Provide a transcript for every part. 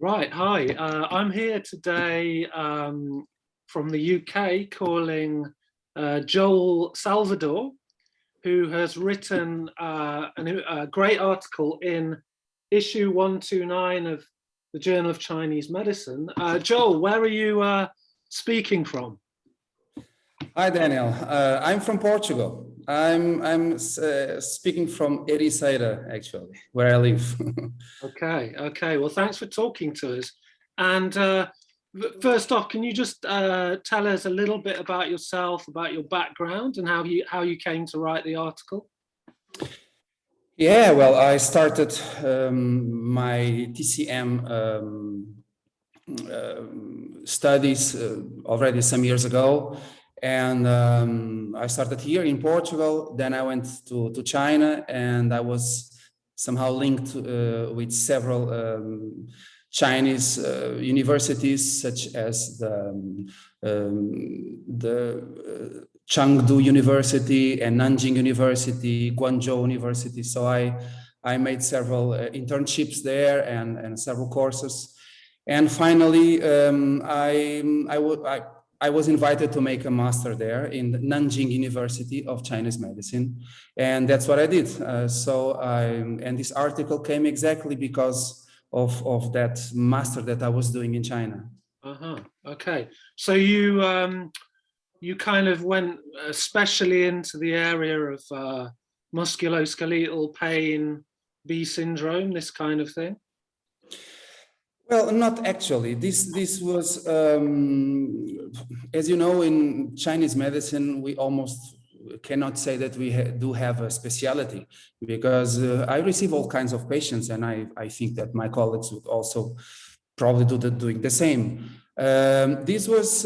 Right, hi. I'm here today from the UK calling Joel Salvador, who has written a great article in issue 129 of the Journal of Chinese Medicine. Joel, where are you speaking from? Hi, Daniel. I'm from Portugal. I'm speaking from Ericeira, actually, where I live. Okay. Well, thanks for talking to us. And first off, can you just tell us a little bit about yourself, about your background, and how you came to write the article? Yeah, well, I started my TCM studies already some years ago. And I started here in Portugal, then I went to China, and I was somehow linked with several Chinese universities, such as the Chengdu University and Nanjing University, Guangzhou University. So I made several internships there and several courses. And finally, I was invited to make a master there in the Nanjing University of Chinese Medicine, and that's what I did. And this article came exactly because of that master that I was doing in China. Okay. So you kind of went especially into the area of musculoskeletal pain, B syndrome, this kind of thing? Well, not actually. This was, as you know, in Chinese medicine, we almost cannot say that we do have a specialty, because I receive all kinds of patients, and I think that my colleagues would also probably doing the same. This was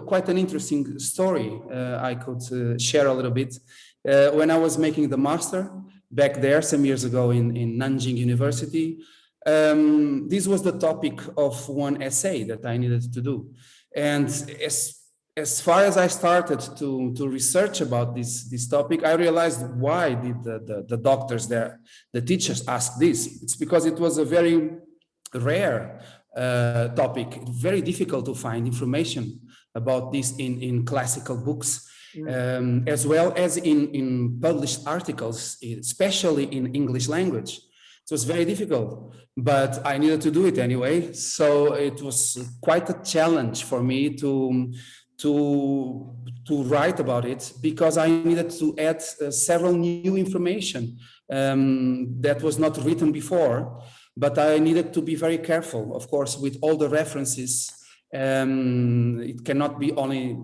quite an interesting story. I could share a little bit. When I was making the master back there some years ago in Nanjing University, this was the topic of one essay that I needed to do. And as far as I started to research about this topic, I realized why did the doctors there, the teachers ask this. It's because it was a very rare topic, very difficult to find information about this in classical books, as well as in published articles, especially in English language. So it's very difficult, but I needed to do it anyway. So it was quite a challenge for me to write about it, because I needed to add several new information that was not written before. But I needed to be very careful, of course, with all the references. It cannot be only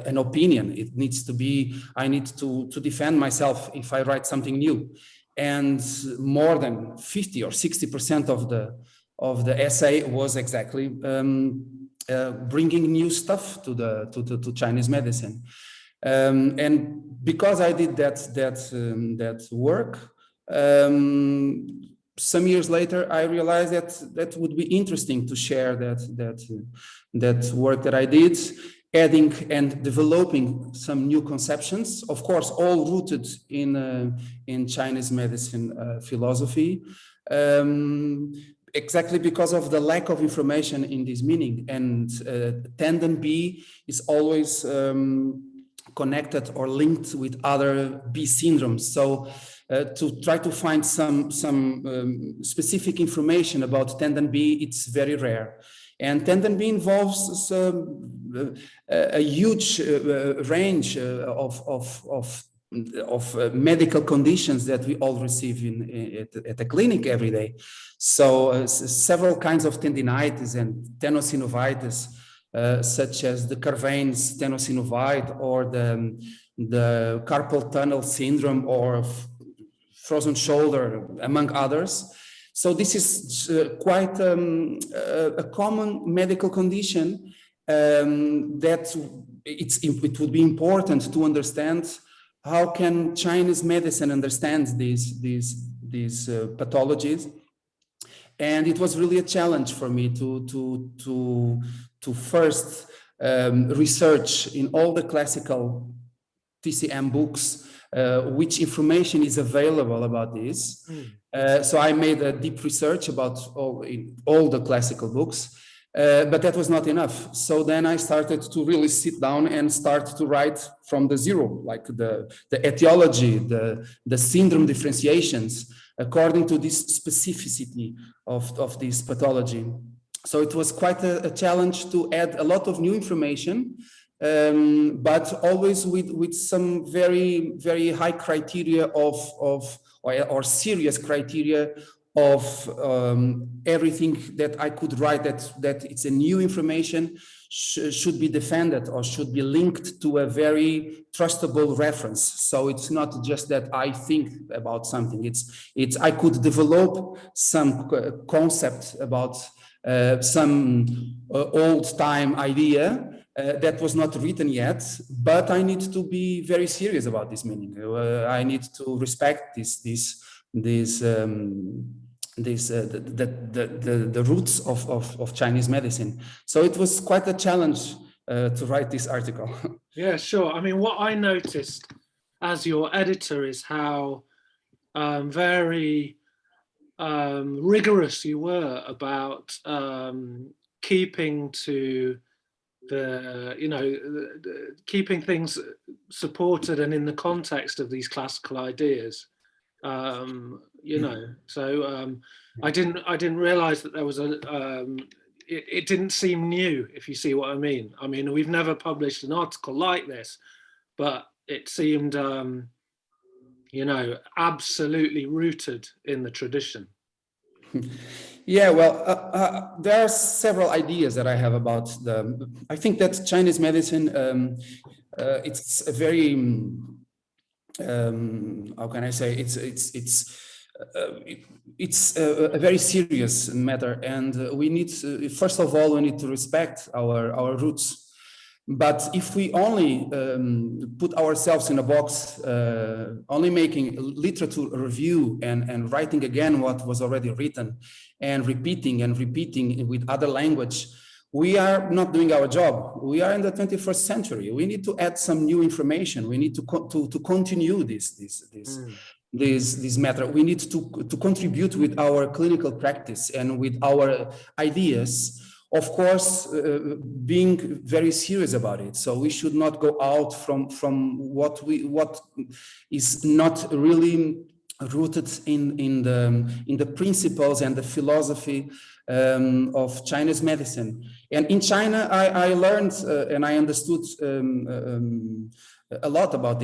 an opinion. It needs to be, I need to defend myself if I write something new. And more than 50 or 60% of the essay was exactly bringing new stuff to Chinese medicine. And because I did that work, some years later, I realized that would be interesting to share that work that I did, adding and developing some new conceptions, of course, all rooted in Chinese medicine philosophy, exactly because of the lack of information in this meaning. And Tendon Bi is always connected or linked with other B syndromes. So to try to find some specific information about Tendon Bi, it's very rare. And Tendon Bi involves a huge range of medical conditions that we all receive at the clinic every day. So several kinds of tendinitis and tenosynovitis, such as the Carvane's tenosynovite or the carpal tunnel syndrome or frozen shoulder, among others. So this is quite a common medical condition that it would be important to understand how can Chinese medicine understand these pathologies. And it was really a challenge for me to first research in all the classical TCM books which information is available about this. So I made a deep research about all the classical books, but that was not enough. So then I started to really sit down and start to write from the zero, like the etiology, the syndrome differentiations, according to this specificity of this pathology. So it was quite a challenge to add a lot of new information, but always with some very, very high criteria or serious criteria of everything that I could write that it's a new information should be defended or should be linked to a very trustable reference. So it's not just that I think about something. It's I could develop some concept about some old time idea that was not written yet, but I need to be very serious about this meaning. I need to respect the roots of Chinese medicine. So it was quite a challenge to write this article. Yeah, sure. I mean, what I noticed as your editor is how very rigorous you were about keeping to keeping things supported and in the context of these classical ideas. I didn't realize that there was it didn't seem new, if you see what I mean. I mean, we've never published an article like this, but it seemed absolutely rooted in the tradition. Yeah, well, there are several ideas that I have about I think that Chinese medicine, it's a very, how can I say, it's a very serious matter, and we need to, first of all, we need to respect our roots. But if we only put ourselves in a box, only making literature review and writing again what was already written and repeating with other language, we are not doing our job. We are in the 21st century. We need to add some new information. We need to continue this matter. We need to contribute with our clinical practice and with our ideas. Of course, being very serious about it. So we should not go out from what is not really rooted in the principles and the philosophy of Chinese medicine. And in China, I learned and I understood a lot about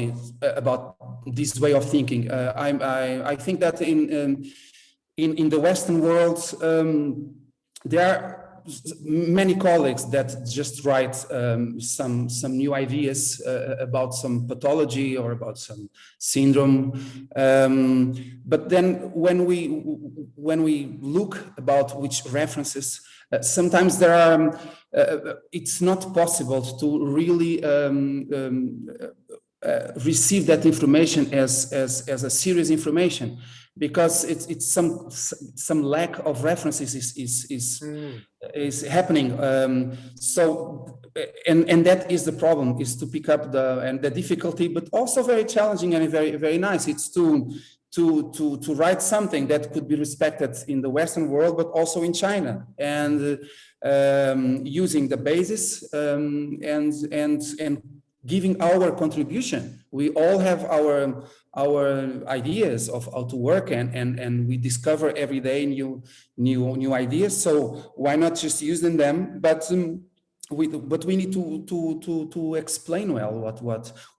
this way of thinking. I think that in the Western world, there are many colleagues that just write some new ideas about some pathology or about some syndrome, but then when we look about which references, sometimes there are it's not possible to really receive that information as a serious information, because it's some lack of references is happening. So and that is the problem, is to pick up the difficulty, but also very challenging and very, very nice. It's to write something that could be respected in the Western world, but also in China, and using the basis and giving our contribution. We all have our ideas of how to work, and we discover every day new ideas. So why not just using them? But we need to explain well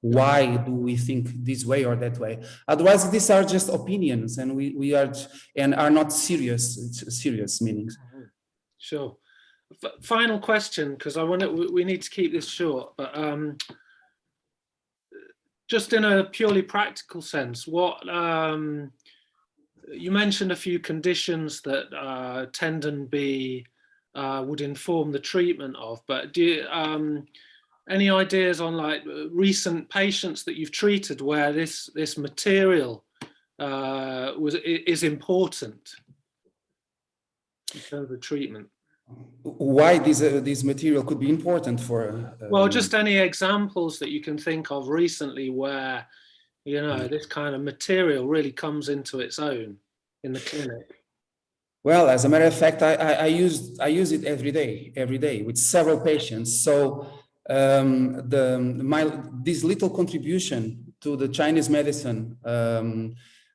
why do we think this way or that way. Otherwise, these are just opinions, and we are not serious meanings. Sure. Final question, because we need to keep this short, but just in a purely practical sense, what you mentioned a few conditions that Tendon Bi would inform the treatment of, but do you, any ideas on like recent patients that you've treated where this material is important in terms of treatment? Why this material could be important for? Well, just any examples that you can think of recently where you know, this kind of material really comes into its own in the clinic. Well, as a matter of fact, I use it every day with several patients. So this little contribution to the Chinese medicine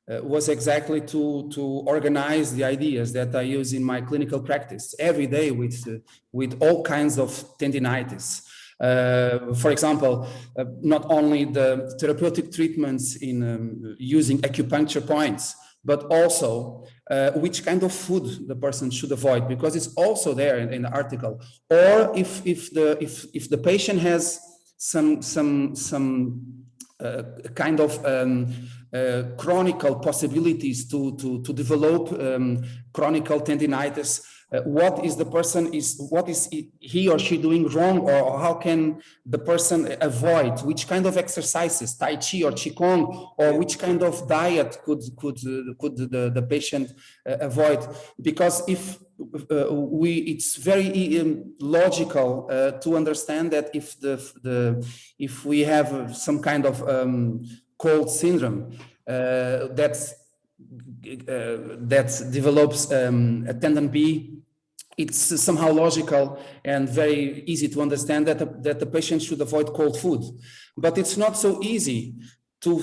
was exactly to organize the ideas that I use in my clinical practice every day with all kinds of tendinitis. For example, not only the therapeutic treatments in using acupuncture points, but also which kind of food the person should avoid, because it's also there in the article. Or if the patient has some kind of chronic possibilities to develop chronic tendinitis, what is he or she doing wrong, or how can the person avoid, which kind of exercises, tai chi or qigong, or which kind of diet could the patient avoid? Because if it's very logical to understand that if we have some kind of cold syndrome that develops a tendon B, it's somehow logical and very easy to understand that the patient should avoid cold food. But it's not so easy to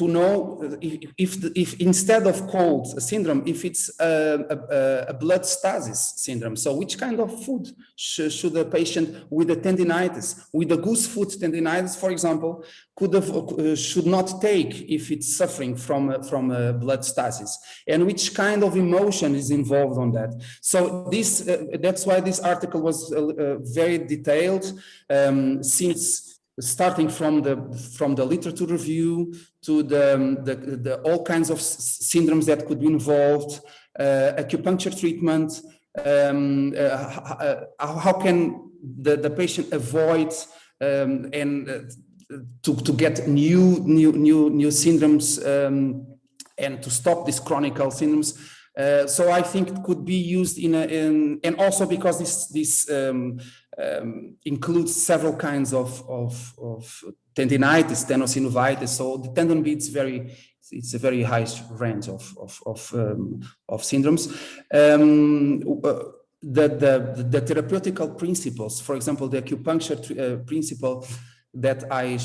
know if instead of cold syndrome, if it's a blood stasis syndrome. So which kind of food should a patient with a tendinitis, with a goose foot tendinitis, for example, should not take if it's suffering from blood stasis, and which kind of emotion is involved on that. So that's why this article was very detailed, since starting from the literature review to the all kinds of syndromes that could be involved, acupuncture treatment, how can the patient avoid and to get new syndromes and to stop these chronic syndromes. So I think it could be used and also because this includes several kinds of tendinitis, tenosynovitis. So the tendon B, it's a very high range of syndromes. The therapeutical principles, for example, the acupuncture principle that I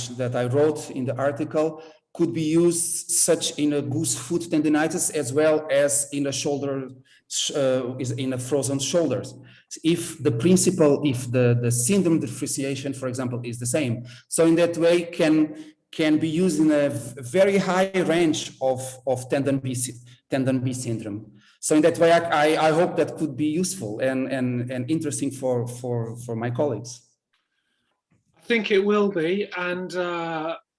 wrote in the article, could be used such in a goose foot tendinitis as well as in a shoulder, in a frozen shoulders. If the syndrome differentiation, for example, is the same. So in that way can be used in a very high range of tendon B syndrome. So in that way, I hope that could be useful and interesting for my colleagues. I think it will be, and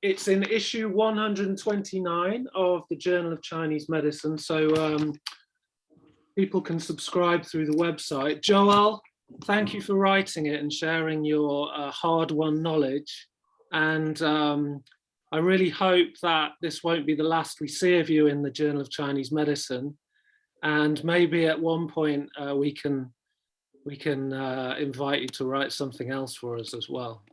it's in issue 129 of the Journal of Chinese Medicine. So people can subscribe through the website. Joel, thank you for writing it and sharing your hard-won knowledge. And I really hope that this won't be the last we see of you in the Journal of Chinese Medicine. And maybe at one point we can invite you to write something else for us as well.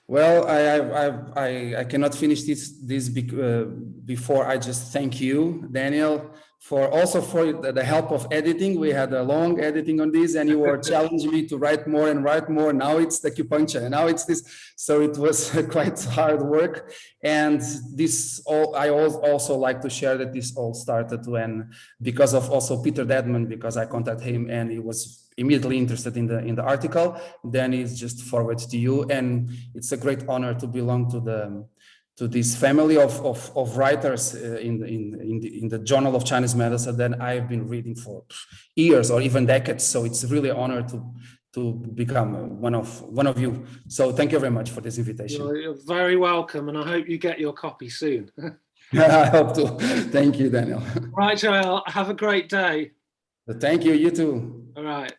Well, I cannot finish this before I just thank you, Daniel, for the help of editing. We had a long editing on this, and you were challenging me to write more and write more. Now it's the acupuncture, and now it's this. So it was quite hard work. And I also like to share that this all started because of also Peter Dedman, because I contacted him and he was immediately interested in the article. Then it's just forward to you, and it's a great honor to belong to this family of writers in the Journal of Chinese Medicine that I've been reading for years or even decades. So it's really an honor to become one of you. So thank you very much for this invitation. You're very welcome, and I hope you get your copy soon. I hope to. Thank you, Daniel. Right, Joel, have a great day. Thank you. You too. All right.